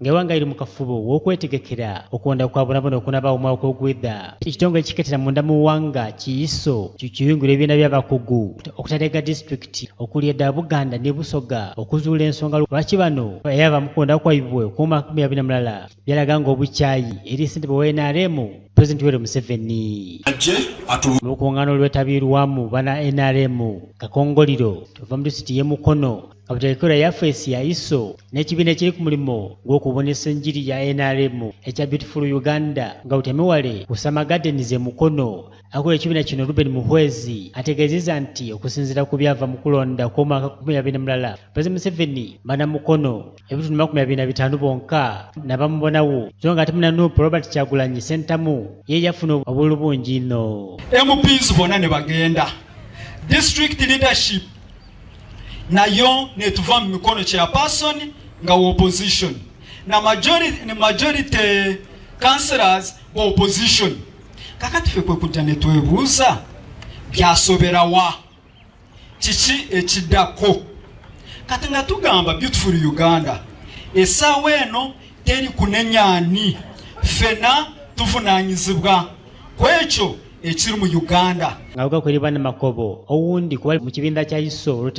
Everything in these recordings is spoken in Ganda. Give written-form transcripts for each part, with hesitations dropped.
ng'eggwanga liri mu kafubo w'okwetegekera okulonda kwa bonabono okunabaawo omwaka ogwedda. Ekitongole kikettera munda mu ggwanga kiyiso kiyungula ebibiina by'abakugu okutalega disitulikiti okuli edda Buganda ne Busoga okuzuula ensonga lwaki bano eyava mu kulonda kwaibwe okw'omwaka 2020 byalaga ng'obukyayi eri ssentebe wa NRM Pulezidenti Yoweri Museveni. Mu lukuŋŋaana olwetabiirwamu bana NRM Kakongoliro tuva mu disitulikiti y'e Mukono kabuteekera yafeesi ya ISO n'ekibiina ekiri ku mulimo gw'okubonesa enjiri ya NRM ekya Beautiful Uganda nga Butemewale Kusama Gardens e Mukono akola ekibiina kino Ruben Muhwezi ategeezezza nti okusinziira ku byava mu kulonda kw'omwaka 2020 Pulezidenti Museveni bana Mukono ebitundu 25 bonka nabamubonawo so nga ate Nuupu Robert Kyagulanyi Ssentamu ye yafuna obululu bungi nno. MPs bonna ne bagenda district leadership nayo netuva mu mikono chairperson nga opposition na majority councillors wa opposition. Kakati ffe kwe kujja ne twebuuza byasoberawa kiki ekiddako kati nga tugamba Beautiful Uganda essaawa eno teri kunenyaani ffena tuvunaanyizibwa ku ekyo ekiri mu Uganda. Ngauga kweri bana Makobo owundi kuba mu kibiina kya ISO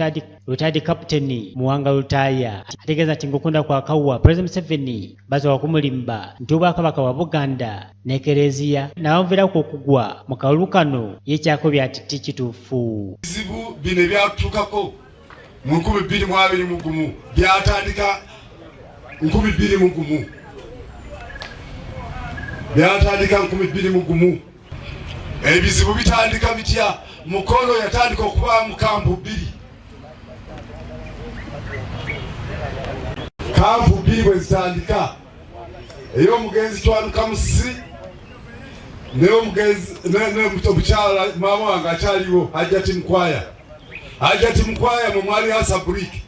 retired captain Muwanga Lutaya ategeeza nti ng'okunda kwa kawwa Pulezidenti Museveni basobola kumulimba nti Obwakabaka wa Buganda ne Ekereziya n'abamuviirako okugwa mu kalulu kano yekyakobya ati kituufu. Bizibu bino byatuukako mu 2021 byatandika 2021 byatandika 2021 ebizibu bitandika bitya. Mukono yatandika okuba mu kampu 2 kampu 2 bwe zitandika ey'omugenzi twaluka Musisi n'omukyala maama wange akyaliwo Hajjati Mukwaya mwe mwali Asabuliki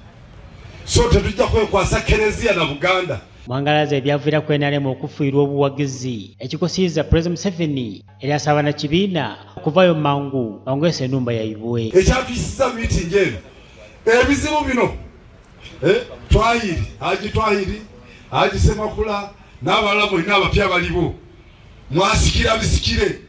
so tetujja kwekwasa Kereziya na Buganda. Mwangalaza ebyaviira ku NRM okufiirwa obuwagizi ekikosiiza Pulezidenti Museveni eri asaba na kibiina okuvaayo mangu bangwese ennumba yaibwe. Ekyatuyisiza miitingi eno ebizibu bino Twahiri Haji Semakula n'abalala bonna abapya baliwo mwasikira bisikire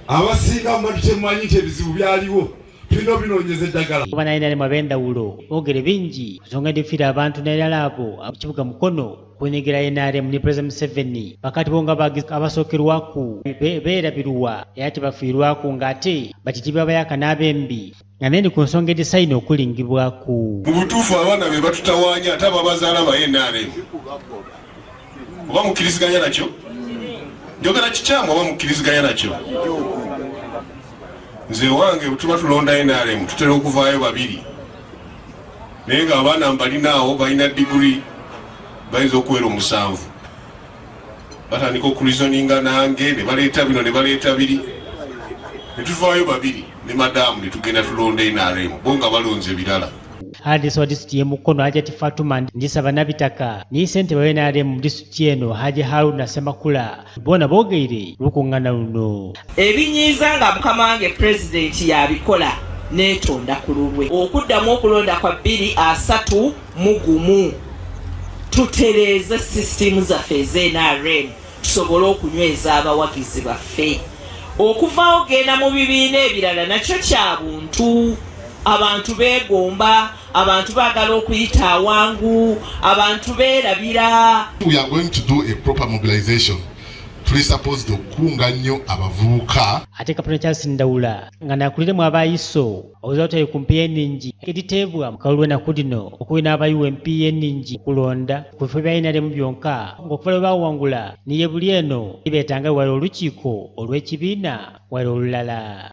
abasinga mu temumanyi nti ebizibu byaliwo bino binoonyeza eddagala. Kuba na NRM ab'endawulo boogere bingi nsonga edifiira abantu n'erala abo kibuga Mukono kwenyigira NRM ne Pulezidenti Museveni bakati bo nga abasookerwaku beerabirwa era tebafiirwaku ng'ate batitibwa bayaka n'abembi nga nene ku nsonga edisaina okulingibwaku. Mu butuufu abaana be batutawaanya ate ababazaala ba NRM oba mukkiriziganya nakyo njogera kikyamu oba mukkiriziganya nakyo. Nze wange tuba tulonda NRM tutera okuvaayo babiri naye nga abaana mbalinaawo balina diguri bayinza okuwera 7 batandika okureasoninga nange ne baleeta bino ne baleeta biri ne tuvaayo babiri ne madamu ne tugenda tulonda NRM bo nga balonze birala. Hadisi wa disitulikiti y'e Mukono Hajjati Fatuma Ndisaba Nabitaka ni ssentebe wa NRM mu disitulikiti eno Haji Haruna Semakula bona boogeire lukuŋŋaana luno. Ebinyiiza nga mukama wange pulezidenti yabikola neetonda ku lulwe okuddamu okulonda kwa 2031 tutereeze sisitimu zaffe ez'NRM tusobole okunyweza abawagizi baffe. Okuvaawo genda mu bibiina ebirala nakyo kya buntu. Abantu beegomba, abantu baagala okuyita awangu, abantu beerabira. We are going to do a proper mobilization. Tuli supposed okunga nnyo abavubuka. Ate Kapiteni Charles Ndawula nga nakuliremu aba ISO obuza butali ku mpi y'enningi eriteebwa mu kalulu ennaku dino okuwina aba UMP y'enningi kulonda ku bifo bya NRM byonka ng'okuva lwe baawangula niye buli eno beetanga wali olukiiko olw'ekibiina wali olulala.